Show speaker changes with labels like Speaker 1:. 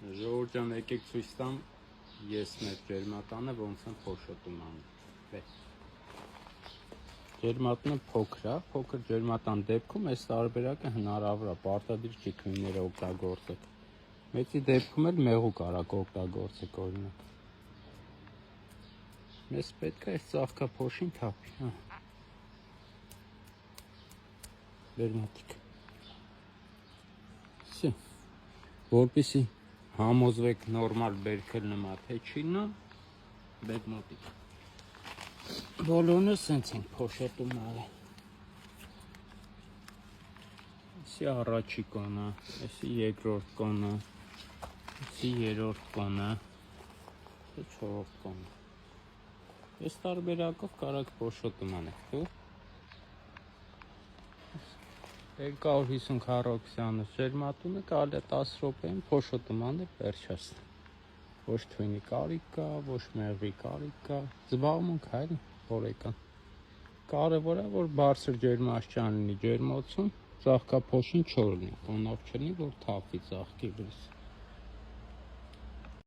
Speaker 1: Ժողովուրդ ջան, եկեք ցույց տամ ես մեր ջերմատանը ոնց եմ փոշոտում անում։ Ջերմատանը փոքր է, փոքր ջերմատան դեպքում այս տարբերակը հնարավոր է, պարտադիր չի թույները օգտագործեք։ Մեծի դեպքում էլ մեղուկ արագ օգտագործեք օրինակ։ Մեզ պետք է այս ծաղկափոշին թափի, հա։ Բերմատիկ։ Սի։ Որպեսի համոզվեք նորմալ բերքել նմա թե չի նա, բերմատիկ։ Բոլորը սենց ենք փոշոտում արել։ Էսի առաջի կոնը, էսի երկրորդ կոնը, էսի երրորդ կոնը, էսի չորրորդ կոնը։ Այս տարբերակով կարաք փոշոտում անեք, դու։ 250 քառակուսյանը ջերմատունը կարելի է 10 րոպեին փոշոտում անել վերջաս։ Ոչ թույնի կարիք կա, ոչ մեղվի կարիք կա, զբաղմունք է էլի օրեկան։ Կարևոր է, որ բարձր ջերմաստիճան լինի ջերմոցում, ծաղկափոշին չոր լինի, խոնավ չլինի, որ թափի ծաղկի վրաս։